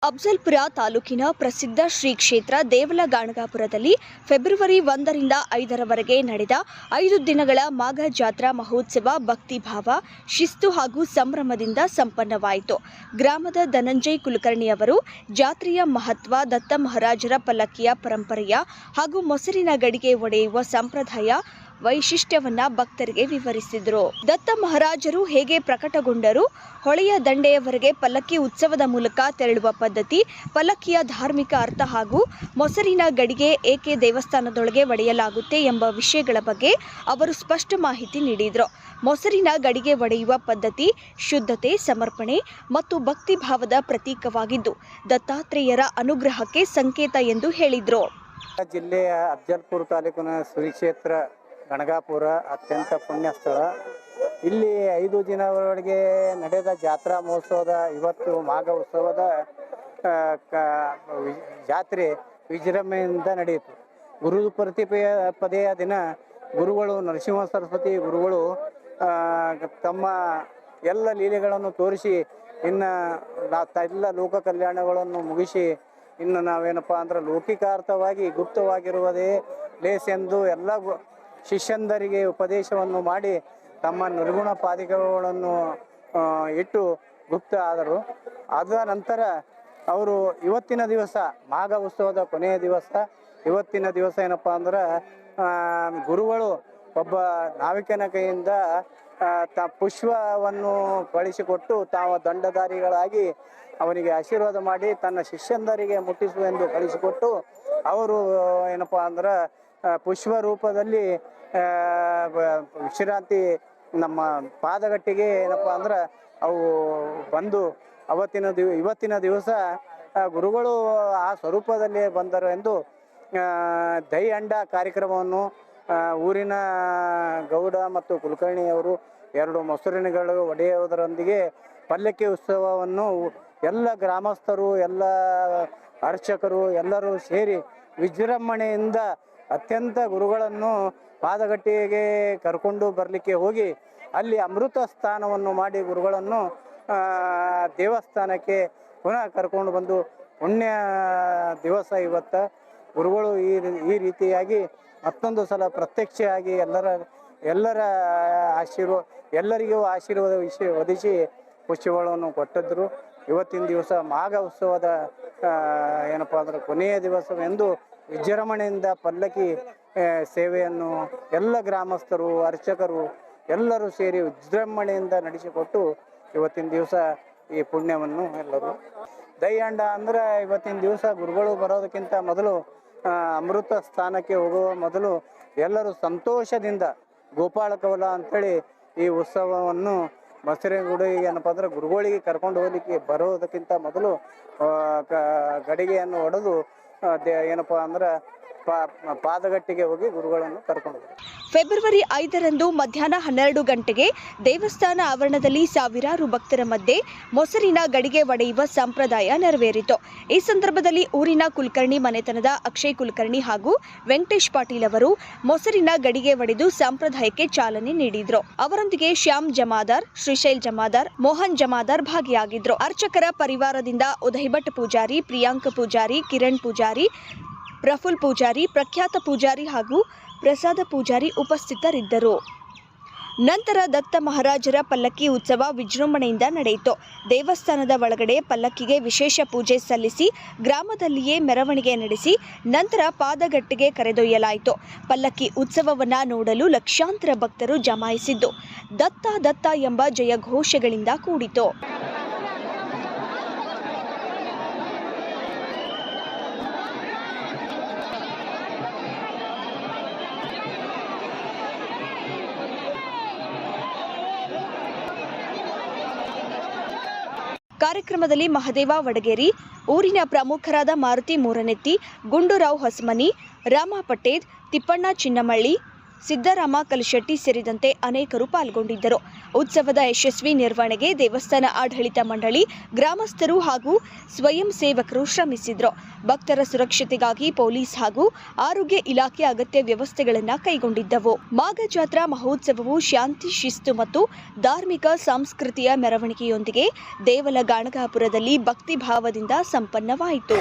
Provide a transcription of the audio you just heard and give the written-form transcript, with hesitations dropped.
ಅಫಜಲ್ಪುರ ತಾಲೂಕಿನ ಪ್ರಸಿದ್ಧ ಶ್ರೀ ಕ್ಷೇತ್ರ ದೇವಲಗಾಣಗಾಪುರದಲ್ಲಿ ಫೆಬ್ರವರಿ 1ರಿಂದ 5ರವರೆಗೆ ನಡೆದ 5 ದಿನಗಳ ಮಾಘ ಜಾತ್ರಾ ಮಹೋತ್ಸವ ಭಕ್ತಿಭಾವ, ಶಿಸ್ತು ಹಾಗೂ ಸಂಭ್ರಮದಿಂದ ಸಂಪನ್ನವಾಯಿತು. ಗ್ರಾಮದ ಧನಂಜಯ್ ಕುಲಕರ್ಣಿ ಅವರು ಜಾತ್ರೆಯ ಮಹತ್ವ, ದತ್ತ ಮಹಾರಾಜರ ಪಲ್ಲಕ್ಕಿಯ ಪರಂಪರೆಯ ಹಾಗೂ ಮೊಸರಿನ ಗಡಿಗೆ ಒಡೆಯುವ ಸಂಪ್ರದಾಯ ವೈಶಿಷ್ಟ್ಯವನ್ನ ಭಕ್ತರಿಗೆ ವಿವರಿಸಿದರು. ದತ್ತ ಮಹಾರಾಜರು ಹೇಗೆ ಪ್ರಕಟಗೊಂಡರು, ಹೊಳೆಯ ದಂಡೆಯವರೆಗೆ ಪಲ್ಲಕ್ಕಿ ಉತ್ಸವದ ಮೂಲಕ ತೆರಳುವ ಪದ್ಧತಿ, ಪಲ್ಲಕ್ಕಿಯ ಧಾರ್ಮಿಕ ಅರ್ಥ ಹಾಗೂ ಮೊಸರಿನ ಗಡಿಗೆ ಏಕೆ ದೇವಸ್ಥಾನದೊಳಗೆ ಒಡೆಯಲಾಗುತ್ತೆ ಎಂಬ ವಿಷಯಗಳ ಬಗ್ಗೆ ಅವರು ಸ್ಪಷ್ಟ ಮಾಹಿತಿ ನೀಡಿದರು. ಮೊಸರಿನ ಗಡಿಗೆ ಒಡೆಯುವ ಪದ್ಧತಿ ಶುದ್ಧತೆ, ಸಮರ್ಪಣೆ ಮತ್ತು ಭಕ್ತಿಭಾವದ ಪ್ರತೀಕವಾಗಿದ್ದು ದತ್ತಾತ್ರೇಯರ ಅನುಗ್ರಹಕ್ಕೆ ಸಂಕೇತ ಎಂದು ಹೇಳಿದರು. ಜಿಲ್ಲೆಯ ಅಫಜಲ್ಪುರ ತಾಲೂಕಿನ ಶ್ರೀ ಕ್ಷೇತ್ರ ಗಣಗಾಪುರ ಅತ್ಯಂತ ಪುಣ್ಯ ಸ್ಥಳ. ಇಲ್ಲಿ 5 ದಿನದವರೆಗೆ ನಡೆದ ಜಾತ್ರಾ ಮಹೋತ್ಸವದ ಇವತ್ತು ಮಾಘ ಉತ್ಸವದ ಜಾತ್ರೆ ವಿಜೃಂಭಣೆಯಿಂದ ನಡೆಯಿತು. ಗುರು ಪ್ರತಿಪದೆಯ ದಿನ ಗುರುಗಳು ನರಸಿಂಹ ಸರಸ್ವತಿ ಗುರುಗಳು ತಮ್ಮ ಎಲ್ಲ ಲೀಲೆಗಳನ್ನು ತೋರಿಸಿ ಇನ್ನು ಎಲ್ಲ ಲೋಕ ಕಲ್ಯಾಣಗಳನ್ನು ಮುಗಿಸಿ ಇನ್ನು ನಾವೇನಪ್ಪ ಅಂದ್ರೆ ಲೌಕಿಕಾರ್ಥವಾಗಿ ಗುಪ್ತವಾಗಿರುವುದೇ ಲೇಸೆಂದು ಎಲ್ಲ ಶಿಷ್ಯಂದರಿಗೆ ಉಪದೇಶವನ್ನು ಮಾಡಿ ತಮ್ಮ ನಿರ್ಗುಣ ಪಾದಿಕೆಗಳನ್ನು ಇಟ್ಟು ಗುಪ್ತ ಆದರು. ಅದ ನಂತರ ಅವರು ಇವತ್ತಿನ ದಿವಸ ಮಾಘ ಉತ್ಸವದ ಕೊನೆಯ ದಿವಸ ಇವತ್ತಿನ ದಿವಸ ಏನಪ್ಪ ಅಂದ್ರೆ ಗುರುಗಳು ಒಬ್ಬ ನಾವಿಕನ ಕೈಯಿಂದ ಪುಷ್ಪವನ್ನು ಕಳಿಸಿಕೊಟ್ಟು ತಾವು ದಂಡಧಾರಿಗಳಾಗಿ ಅವನಿಗೆ ಆಶೀರ್ವಾದ ಮಾಡಿ ತನ್ನ ಶಿಷ್ಯಂದರಿಗೆ ಮುಟ್ಟಿಸುವೆಂದು ಕಳಿಸಿಕೊಟ್ಟು ಅವರು ಏನಪ್ಪ ಅಂದ್ರೆ ಪುಷ್ಪ ರೂಪದಲ್ಲಿ ವಿಶ್ರಾಂತಿ ನಮ್ಮ ಪಾದಗಟ್ಟಿಗೆ ಏನಪ್ಪ ಅಂದ್ರೆ ಅವು ಬಂದು ಇವತ್ತಿನ ದಿವಸ ಗುರುಗಳು ಆ ಸ್ವರೂಪದಲ್ಲಿ ಬಂದರು ಎಂದು ದೈ ಅಂಡ ಕಾರ್ಯಕ್ರಮವನ್ನು ಊರಿನ ಗೌಡ ಮತ್ತು ಕುಲಕರ್ಣಿಯವರು 2 ಮೊಸರಿನಗಳು ಒಡೆಯುವುದರೊಂದಿಗೆ ಪಲ್ಲಕ್ಕಿ ಉತ್ಸವವನ್ನು ಎಲ್ಲ ಗ್ರಾಮಸ್ಥರು, ಎಲ್ಲ ಅರ್ಚಕರು ಎಲ್ಲರೂ ಸೇರಿ ವಿಜೃಂಭಣೆಯಿಂದ ಅತ್ಯಂತ ಗುರುಗಳನ್ನು ಪಾದಗಟ್ಟಿಗೆ ಕರ್ಕೊಂಡು ಬರಲಿಕ್ಕೆ ಹೋಗಿ ಅಲ್ಲಿ ಅಮೃತ ಸ್ಥಾನವನ್ನು ಮಾಡಿ ಗುರುಗಳನ್ನು ದೇವಸ್ಥಾನಕ್ಕೆ ಪುನಃ ಕರ್ಕೊಂಡು ಬಂದು ಪುಣ್ಯ ದಿವಸ ಇವತ್ತು ಗುರುಗಳು ಈ ರೀತಿಯಾಗಿ ಮತ್ತೊಂದು ಸಲ ಪ್ರತ್ಯಕ್ಷವಾಗಿ ಎಲ್ಲರಿಗೂ ಆಶೀರ್ವಾದ ಒದಿಸಿ ಪುಷ್ಪಗಳನ್ನು ಕೊಟ್ಟಿದ್ದರು. ಇವತ್ತಿನ ದಿವಸ ಮಾಘ ಉತ್ಸವದ ಏನಪ್ಪ ಅಂದ್ರೆ ಕೊನೆಯ ದಿವಸವೆಂದು ವಿಜೃಂಭಣೆಯಿಂದ ಪಲ್ಲಕ್ಕಿ ಸೇವೆಯನ್ನು ಎಲ್ಲ ಗ್ರಾಮಸ್ಥರು, ಅರ್ಚಕರು ಎಲ್ಲರೂ ಸೇರಿ ವಿಜೃಂಭಣೆಯಿಂದ ನಡೆಸಿಕೊಟ್ಟು ಇವತ್ತಿನ ದಿವಸ ಈ ಪುಣ್ಯವನ್ನು ಎಲ್ಲರೂ ದೈಯಂಡ ಅಂದ್ರೆ ಇವತ್ತಿನ ದಿವಸ ಗುರುಗಳು ಬರೋದಕ್ಕಿಂತ ಮೊದಲು ಅಮೃತ ಸ್ಥಾನಕ್ಕೆ ಹೋಗುವ ಮೊದಲು ಎಲ್ಲರೂ ಸಂತೋಷದಿಂದ ಗೋಪಾಳ ಕವಲ ಅಂಥೇಳಿ ಈ ಉತ್ಸವವನ್ನು ಮೊಸರಿನಗುಡಿ ಏನಪ್ಪ ಅಂದ್ರೆ ಗುರುಗಳಿಗೆ ಕರ್ಕೊಂಡು ಹೋಗ್ಲಿಕ್ಕೆ ಬರೋದಕ್ಕಿಂತ ಮೊದಲು ಗಡಿಗೆಯನ್ನು ಹೊಡೆದು ಏನಪ್ಪ ಅಂದ್ರೆ ಪಾದಗಟ್ಟಿಗೆ ಹೋಗಿ ಗುರುಗಳನ್ನು ಕರ್ಕೊಂಡು ಫೆಬ್ರವರಿ 5ರಂದು ಮಧ್ಯಾಹ್ನ 12 ಗಂಟೆಗೆ ದೇವಸ್ಥಾನ ಆವರಣದಲ್ಲಿ ಸಾವಿರಾರು ಭಕ್ತರ ಮಧ್ಯೆ ಮೊಸರಿನ ಗಡಿಗೆ ಒಡೆಯುವ ಸಂಪ್ರದಾಯ ನೆರವೇರಿತು. ಈ ಸಂದರ್ಭದಲ್ಲಿ ಊರಿನ ಕುಲಕರ್ಣಿ ಮನೆತನದ ಅಕ್ಷಯ್ ಕುಲಕರ್ಣಿ ಹಾಗೂ ವೆಂಕಟೇಶ್ ಪಾಟೀಲ್ ಅವರು ಮೊಸರಿನ ಗಡಿಗೆ ಒಡೆದು ಸಂಪ್ರದಾಯಕ್ಕೆ ಚಾಲನೆ ನೀಡಿದ್ರು. ಅವರೊಂದಿಗೆ ಶ್ಯಾಮ್ ಜಮಾದಾರ್, ಶ್ರೀಶೈಲ್ ಜಮಾದಾರ್, ಮೋಹನ್ ಜಮಾದಾರ್ ಭಾಗಿಯಾಗಿದ್ರು. ಅರ್ಚಕರ ಪರಿವಾರದಿಂದ ಉದಯ್ ಭಟ್ ಪೂಜಾರಿ, ಪ್ರಿಯಾಂಕ ಪೂಜಾರಿ, ಕಿರಣ್ ಪೂಜಾರಿ, ಪ್ರಫುಲ್ ಪೂಜಾರಿ, ಪ್ರಖ್ಯಾತ ಪೂಜಾರಿ ಹಾಗೂ ಪ್ರಸಾದ ಪೂಜಾರಿ ಉಪಸ್ಥಿತರಿದ್ದರು. ನಂತರ ದತ್ತ ಮಹಾರಾಜರ ಪಲ್ಲಕ್ಕಿ ಉತ್ಸವ ವಿಜೃಂಭಣೆಯಿಂದ ನಡೆಯಿತು. ದೇವಸ್ಥಾನದ ಒಳಗಡೆ ಪಲ್ಲಕ್ಕಿಗೆ ವಿಶೇಷ ಪೂಜೆ ಸಲ್ಲಿಸಿ ಗ್ರಾಮದಲ್ಲಿಯೇ ಮೆರವಣಿಗೆ ನಡೆಸಿ ನಂತರ ಪಾದಗಟ್ಟಿಗೆ ಕರೆದೊಯ್ಯಲಾಯಿತು. ಪಲ್ಲಕ್ಕಿ ಉತ್ಸವವನ್ನು ನೋಡಲು ಲಕ್ಷಾಂತರ ಭಕ್ತರು ಜಮಾಯಿಸಿದ್ದು ದತ್ತ ದತ್ತ ಎಂಬ ಜಯಘೋಷಗಳಿಂದ ಕೂಡಿತು. ಕಾರ್ಯಕ್ರಮದಲ್ಲಿ ಮಹದೇವ ವಡಗೇರಿ, ಊರಿನ ಪ್ರಮುಖರಾದ ಮಾರುತಿ ಮೂರನೆತ್ತಿ, ಗುಂಡೂರಾವ್ ಹೊಸಮನಿ, ರಾಮ ಪಟೇದ್, ತಿಪ್ಪಣ್ಣ ಚಿನ್ನಮಳ್ಳಿ, ಸಿದ್ದರಾಮ ಕಲ್ಶೆಟ್ಟಿ ಸೇರಿದಂತೆ ಅನೇಕರು ಪಾಲ್ಗೊಂಡಿದ್ದರು. ಉತ್ಸವದ ಯಶಸ್ವಿ ನಿರ್ವಹಣೆಗೆ ದೇವಸ್ಥಾನ ಆಡಳಿತ ಮಂಡಳಿ, ಗ್ರಾಮಸ್ಥರು ಹಾಗೂ ಸ್ವಯಂ ಸೇವಕರು ಶ್ರಮಿಸಿದ್ರು. ಭಕ್ತರ ಸುರಕ್ಷತೆಗಾಗಿ ಪೊಲೀಸ್ ಹಾಗೂ ಆರೋಗ್ಯ ಇಲಾಖೆ ಅಗತ್ಯ ವ್ಯವಸ್ಥೆಗಳನ್ನು ಕೈಗೊಂಡಿದ್ದವು. ಮಾಘ ಜಾತ್ರಾ ಮಹೋತ್ಸವವು ಶಾಂತಿ, ಶಿಸ್ತು ಮತ್ತು ಧಾರ್ಮಿಕ ಸಂಸ್ಕೃತಿಯ ಮೆರವಣಿಗೆಯೊಂದಿಗೆ ದೇವಲ ಗಾಣಗಾಪುರದಲ್ಲಿ ಭಕ್ತಿ ಭಾವದಿಂದ ಸಂಪನ್ನವಾಯಿತು.